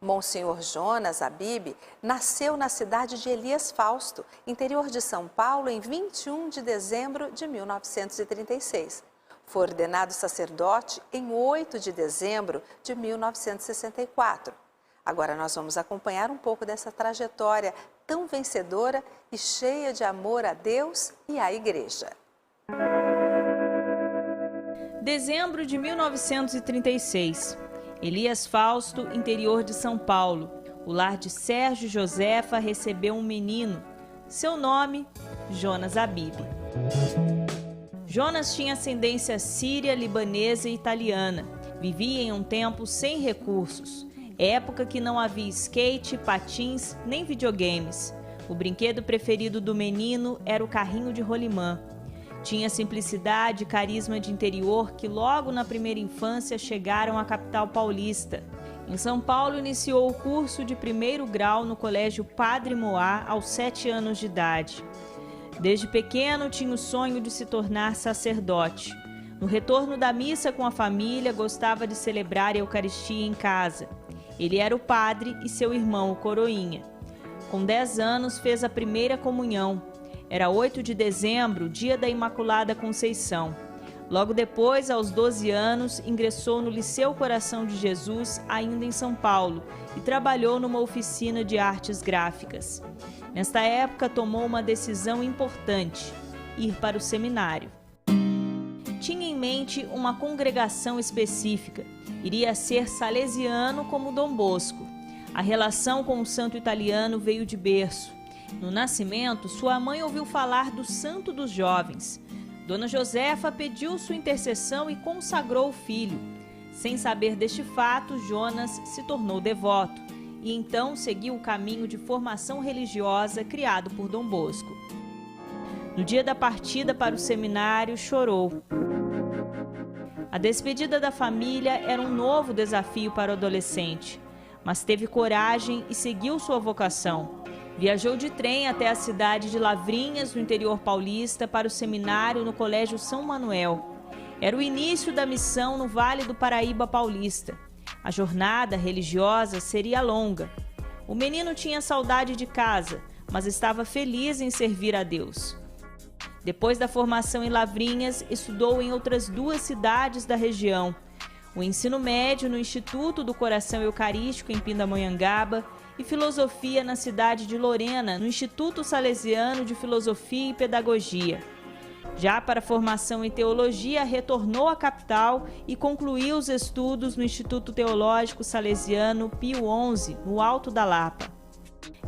Monsenhor Jonas Abib nasceu na cidade de Elias Fausto, interior de São Paulo, em 21 de dezembro de 1936. Foi ordenado sacerdote em 8 de dezembro de 1964. Agora nós vamos acompanhar um pouco dessa trajetória tão vencedora e cheia de amor a Deus e à Igreja. Dezembro de 1936. Elias Fausto, interior de São Paulo. O lar de Sérgio e Josefa recebeu um menino. Seu nome, Jonas Abib. Jonas tinha ascendência síria, libanesa e italiana. Vivia em um tempo sem recursos. Época que não havia skate, patins, nem videogames. O brinquedo preferido do menino era o carrinho de rolimã. Tinha simplicidade e carisma de interior que logo na primeira infância chegaram à capital paulista. Em São Paulo, iniciou o curso de primeiro grau no Colégio Padre Moá aos 7 anos de idade. Desde pequeno tinha o sonho de se tornar sacerdote. No retorno da missa com a família, gostava de celebrar a Eucaristia em casa. Ele era o padre e seu irmão, o coroinha. Com 10 anos, fez a primeira comunhão. Era 8 de dezembro, dia da Imaculada Conceição. Logo depois, aos 12 anos, ingressou no Liceu Coração de Jesus, ainda em São Paulo, e trabalhou numa oficina de artes gráficas. Nesta época, tomou uma decisão importante: ir para o seminário. Tinha em mente uma congregação específica. Iria ser salesiano como Dom Bosco. A relação com o santo italiano veio de berço. No nascimento, sua mãe ouviu falar do Santo dos Jovens. Dona Josefa pediu sua intercessão e consagrou o filho. Sem saber deste fato, Jonas se tornou devoto e então seguiu o caminho de formação religiosa criado por Dom Bosco. No dia da partida para o seminário, chorou. A despedida da família era um novo desafio para o adolescente, mas teve coragem e seguiu sua vocação. Viajou de trem até a cidade de Lavrinhas, no interior paulista, para o seminário no Colégio São Manuel. Era o início da missão no Vale do Paraíba paulista. A jornada religiosa seria longa. O menino tinha saudade de casa, mas estava feliz em servir a Deus. Depois da formação em Lavrinhas, estudou em outras 2 cidades da região. O ensino médio no Instituto do Coração Eucarístico, em Pindamonhangaba, e filosofia na cidade de Lorena, no Instituto Salesiano de Filosofia e Pedagogia. Já para a formação em teologia, retornou à capital e concluiu os estudos no Instituto Teológico Salesiano Pio XI, no Alto da Lapa.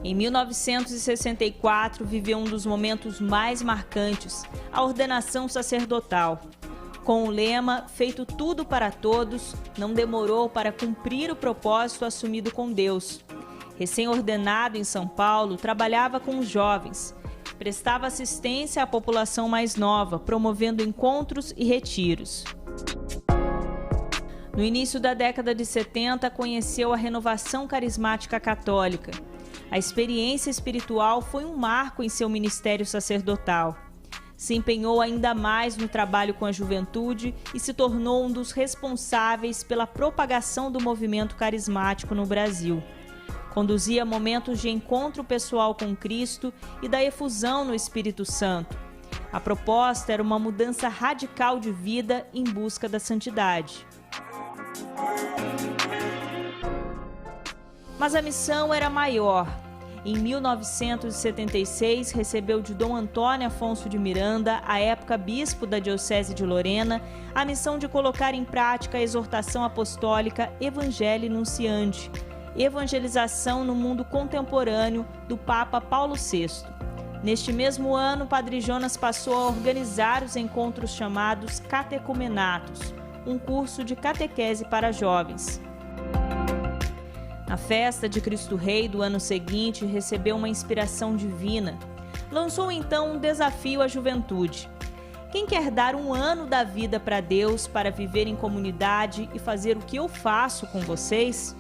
Em 1964, viveu um dos momentos mais marcantes, a ordenação sacerdotal. Com o lema "Feito tudo para todos", não demorou para cumprir o propósito assumido com Deus. Recém-ordenado em São Paulo, trabalhava com os jovens. Prestava assistência à população mais nova, promovendo encontros e retiros. No início da década de 70, conheceu a Renovação Carismática Católica. A experiência espiritual foi um marco em seu ministério sacerdotal. Se empenhou ainda mais no trabalho com a juventude e se tornou um dos responsáveis pela propagação do movimento carismático no Brasil. Conduzia momentos de encontro pessoal com Cristo e da efusão no Espírito Santo. A proposta era uma mudança radical de vida em busca da santidade. Mas a missão era maior. Em 1976, recebeu de Dom Antônio Afonso de Miranda, à época bispo da Diocese de Lorena, a missão de colocar em prática a exortação apostólica Evangelii Nunciandi, evangelização no mundo contemporâneo, do Papa Paulo VI. Neste mesmo ano, Padre Jonas passou a organizar os encontros chamados Catecumenatos, um curso de catequese para jovens. Na festa de Cristo Rei do ano seguinte, recebeu uma inspiração divina. Lançou então um desafio à juventude. Quem quer dar um ano da vida para Deus para viver em comunidade e fazer o que eu faço com vocês?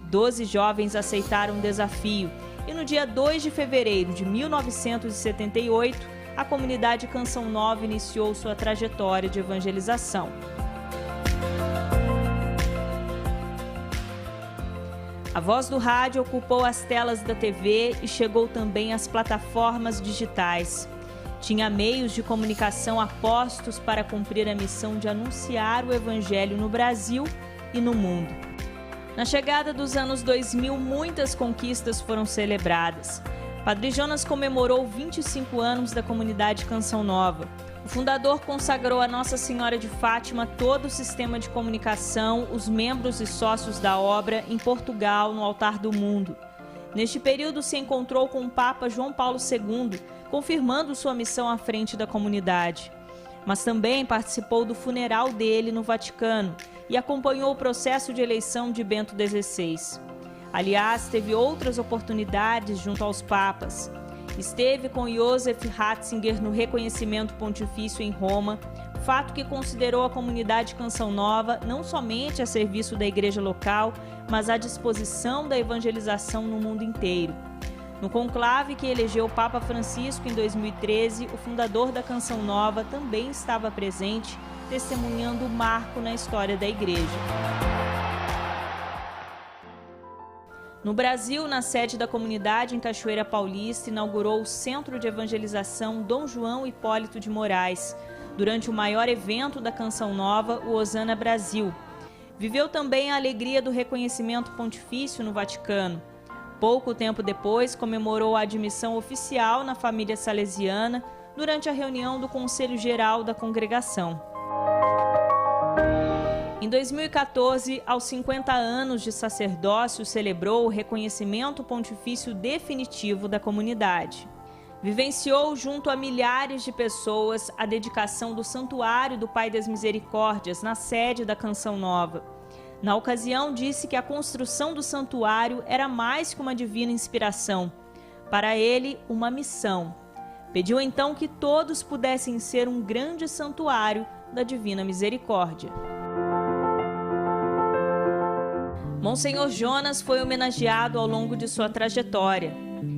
12 jovens aceitaram o desafio e no dia 2 de fevereiro de 1978, a comunidade Canção Nova iniciou sua trajetória de evangelização. A voz do rádio ocupou as telas da TV e chegou também às plataformas digitais. Tinha meios de comunicação apostos para cumprir a missão de anunciar o Evangelho no Brasil e no mundo. Na chegada dos anos 2000, muitas conquistas foram celebradas. Padre Jonas comemorou 25 anos da comunidade Canção Nova. O fundador consagrou a Nossa Senhora de Fátima todo o sistema de comunicação, os membros e sócios da obra em Portugal, no altar do mundo. Neste período se encontrou com o Papa João Paulo II, confirmando sua missão à frente da comunidade. Mas também participou do funeral dele no Vaticano e acompanhou o processo de eleição de Bento XVI. Aliás, teve outras oportunidades junto aos papas. Esteve com Joseph Ratzinger no reconhecimento pontifício em Roma, fato que considerou a comunidade Canção Nova não somente a serviço da igreja local, mas à disposição da evangelização no mundo inteiro. No conclave que elegeu o Papa Francisco em 2013, o fundador da Canção Nova também estava presente, testemunhando o marco na história da igreja. No Brasil, na sede da comunidade em Cachoeira Paulista, inaugurou o Centro de Evangelização Dom João Hipólito de Moraes, durante o maior evento da Canção Nova, o Hosana Brasil. Viveu também a alegria do reconhecimento pontifício no Vaticano. Pouco tempo depois, comemorou a admissão oficial na família salesiana durante a reunião do Conselho Geral da Congregação. Em 2014, aos 50 anos de sacerdócio, celebrou o reconhecimento pontifício definitivo da comunidade. Vivenciou junto a milhares de pessoas a dedicação do Santuário do Pai das Misericórdias na sede da Canção Nova. Na ocasião, disse que a construção do santuário era mais que uma divina inspiração, para ele, uma missão. Pediu então que todos pudessem ser um grande santuário da Divina Misericórdia. Monsenhor Jonas foi homenageado ao longo de sua trajetória.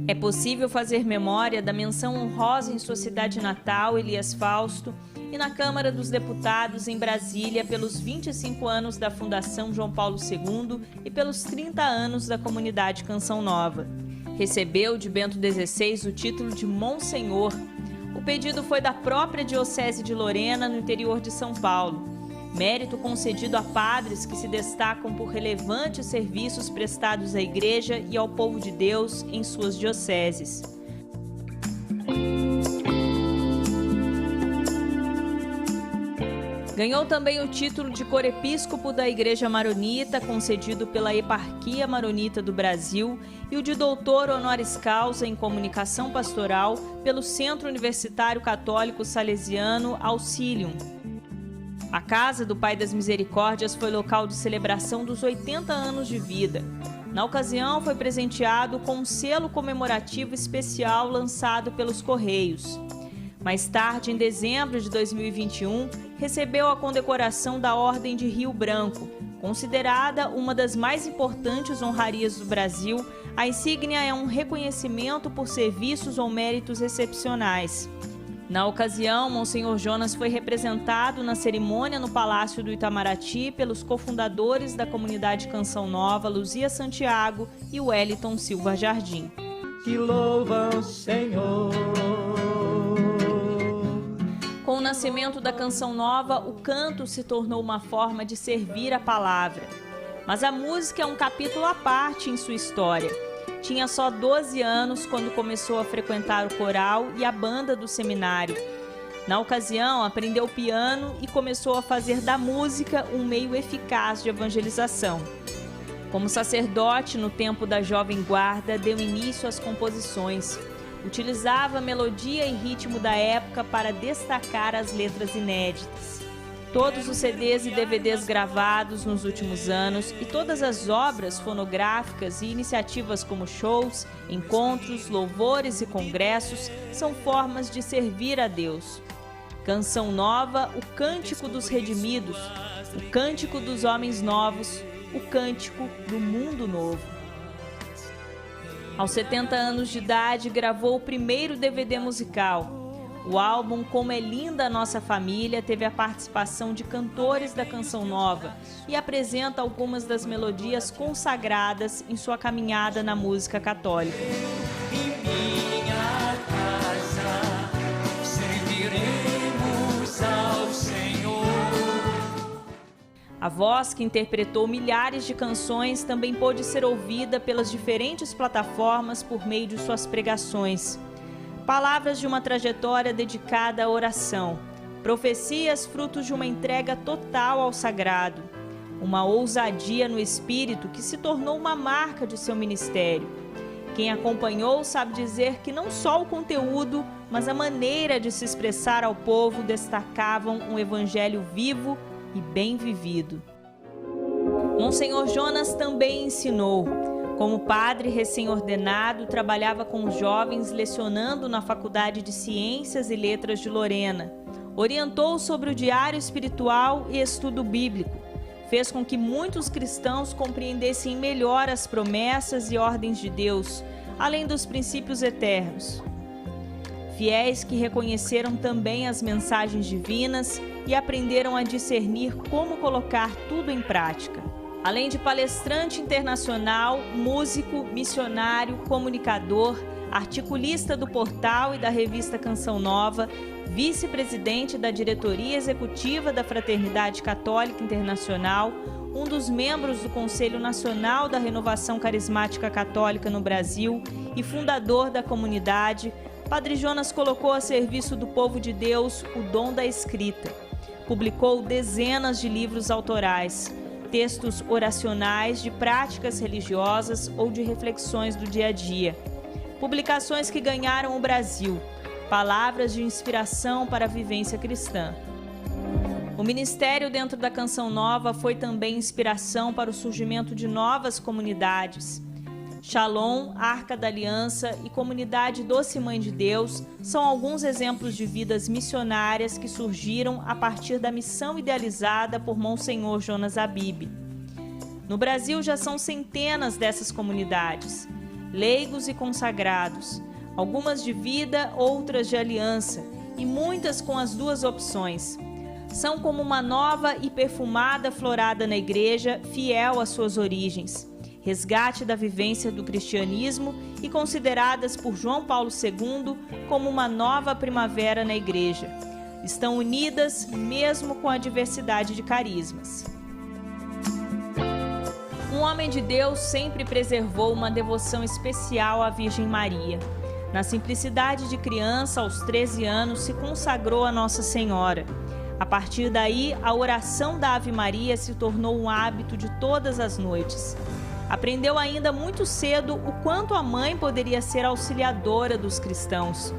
É possível fazer memória da menção honrosa em sua cidade natal, Elias Fausto, e na Câmara dos Deputados em Brasília pelos 25 anos da Fundação João Paulo II e pelos 30 anos da comunidade Canção Nova. Recebeu de Bento XVI o título de Monsenhor. O pedido foi da própria Diocese de Lorena, no interior de São Paulo. Mérito concedido a padres que se destacam por relevantes serviços prestados à Igreja e ao povo de Deus em suas dioceses. Ganhou também o título de Corepiscopo da Igreja Maronita, concedido pela Eparquia Maronita do Brasil, e o de Doutor Honoris Causa em Comunicação Pastoral pelo Centro Universitário Católico Salesiano Auxilium. A Casa do Pai das Misericórdias foi local de celebração dos 80 anos de vida. Na ocasião, foi presenteado com um selo comemorativo especial lançado pelos Correios. Mais tarde, em dezembro de 2021, recebeu a condecoração da Ordem de Rio Branco. Considerada uma das mais importantes honrarias do Brasil, a insígnia é um reconhecimento por serviços ou méritos excepcionais. Na ocasião, Monsenhor Jonas foi representado na cerimônia no Palácio do Itamaraty pelos cofundadores da comunidade Canção Nova, Luzia Santiago e Wellington Silva Jardim. Que louva o Senhor. Com o nascimento da Canção Nova, o canto se tornou uma forma de servir a palavra. Mas a música é um capítulo à parte em sua história. Tinha só 12 anos quando começou a frequentar o coral e a banda do seminário. Na ocasião, aprendeu piano e começou a fazer da música um meio eficaz de evangelização. Como sacerdote, no tempo da Jovem Guarda, deu início às composições. Utilizava a melodia e ritmo da época para destacar as letras inéditas. Todos os CDs e DVDs gravados nos últimos anos e todas as obras fonográficas e iniciativas como shows, encontros, louvores e congressos são formas de servir a Deus. Canção Nova, o cântico dos redimidos, o cântico dos homens novos, o cântico do mundo novo. Aos 70 anos de idade, gravou o primeiro DVD musical. O álbum Como é Linda a Nossa Família teve a participação de cantores da Canção Nova e apresenta algumas das melodias consagradas em sua caminhada na música católica. A voz que interpretou milhares de canções também pôde ser ouvida pelas diferentes plataformas por meio de suas pregações. Palavras de uma trajetória dedicada à oração, profecias frutos de uma entrega total ao sagrado, uma ousadia no espírito que se tornou uma marca de seu ministério. Quem acompanhou sabe dizer que não só o conteúdo, mas a maneira de se expressar ao povo destacavam um evangelho vivo e bem vivido. Monsenhor Jonas também ensinou. Como padre recém-ordenado, trabalhava com os jovens lecionando na Faculdade de Ciências e Letras de Lorena. Orientou sobre o diário espiritual e estudo bíblico. Fez com que muitos cristãos compreendessem melhor as promessas e ordens de Deus, além dos princípios eternos. Fiéis que reconheceram também as mensagens divinas e aprenderam a discernir como colocar tudo em prática. Além de palestrante internacional, músico, missionário, comunicador, articulista do portal e da revista Canção Nova, vice-presidente da diretoria executiva da Fraternidade Católica Internacional, um dos membros do Conselho Nacional da Renovação Carismática Católica no Brasil e fundador da comunidade, Padre Jonas colocou a serviço do povo de Deus o dom da escrita. Publicou dezenas de livros autorais, textos oracionais de práticas religiosas ou de reflexões do dia a dia. Publicações que ganharam o Brasil, palavras de inspiração para a vivência cristã. O ministério dentro da Canção Nova foi também inspiração para o surgimento de novas comunidades. Shalom, Arca da Aliança e Comunidade Doce Mãe de Deus são alguns exemplos de vidas missionárias que surgiram a partir da missão idealizada por Monsenhor Jonas Habib. No Brasil já são centenas dessas comunidades, leigos e consagrados, algumas de vida, outras de aliança, e muitas com as duas opções. São como uma nova e perfumada florada na igreja, fiel às suas origens, resgate da vivência do cristianismo e consideradas por João Paulo II como uma nova primavera na igreja. Estão unidas mesmo com a diversidade de carismas. Um homem de Deus sempre preservou uma devoção especial à Virgem Maria. Na simplicidade de criança, aos 13 anos, se consagrou a Nossa Senhora. A partir daí, a oração da Ave Maria se tornou um hábito de todas as noites. Aprendeu ainda muito cedo o quanto a mãe poderia ser auxiliadora dos cristãos.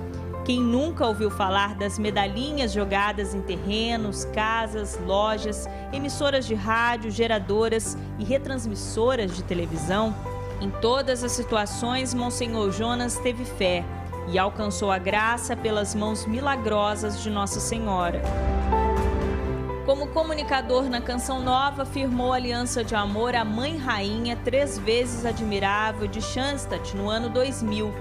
Quem nunca ouviu falar das medalhinhas jogadas em terrenos, casas, lojas, emissoras de rádio, geradoras e retransmissoras de televisão? Em todas as situações, Monsenhor Jonas teve fé e alcançou a graça pelas mãos milagrosas de Nossa Senhora. Como comunicador na Canção Nova, firmou aliança de amor à Mãe Rainha 3 vezes admirável de Schanstatt no ano 2000.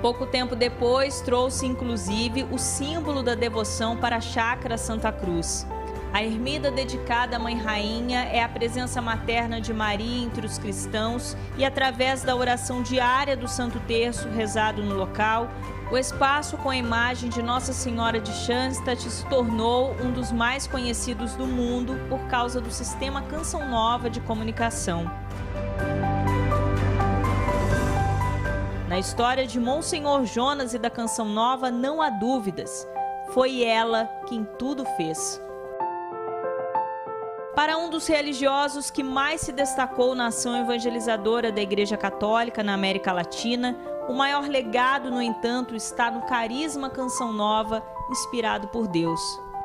Pouco tempo depois, trouxe inclusive o símbolo da devoção para a Chácara Santa Cruz. A ermida dedicada à Mãe Rainha é a presença materna de Maria entre os cristãos e, através da oração diária do Santo Terço rezado no local, o espaço com a imagem de Nossa Senhora de Schanstatt se tornou um dos mais conhecidos do mundo por causa do sistema Canção Nova de comunicação. Na história de Monsenhor Jonas e da Canção Nova não há dúvidas, foi ela quem tudo fez. Para um dos religiosos que mais se destacou na ação evangelizadora da Igreja Católica na América Latina, o maior legado, no entanto, está no carisma Canção Nova, inspirado por Deus.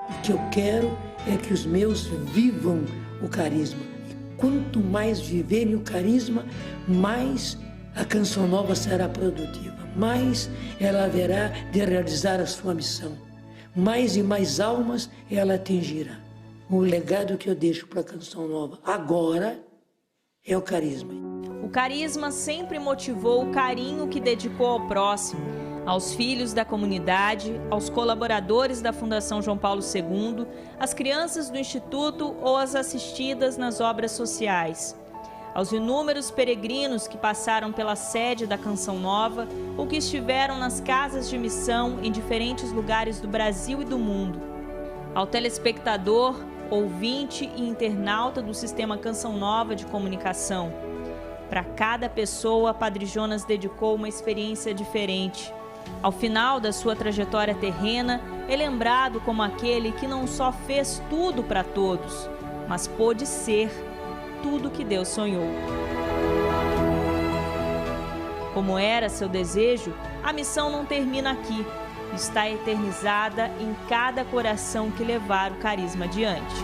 O que eu quero é que os meus vivam o carisma. E quanto mais viverem o carisma, mais a Canção Nova será produtiva, mais ela haverá de realizar a sua missão, mais e mais almas ela atingirá. O legado que eu deixo para a Canção Nova agora é o carisma. O carisma sempre motivou o carinho que dedicou ao próximo. Aos filhos da comunidade, aos colaboradores da Fundação João Paulo II, às crianças do Instituto ou às assistidas nas obras sociais. Aos inúmeros peregrinos que passaram pela sede da Canção Nova ou que estiveram nas casas de missão em diferentes lugares do Brasil e do mundo. Ao telespectador, ouvinte e internauta do Sistema Canção Nova de Comunicação. Para cada pessoa, Padre Jonas dedicou uma experiência diferente. Ao final da sua trajetória terrena, é lembrado como aquele que não só fez tudo para todos, mas pôde ser tudo que Deus sonhou. Como era seu desejo, a missão não termina aqui. Está eternizada em cada coração que levar o carisma adiante.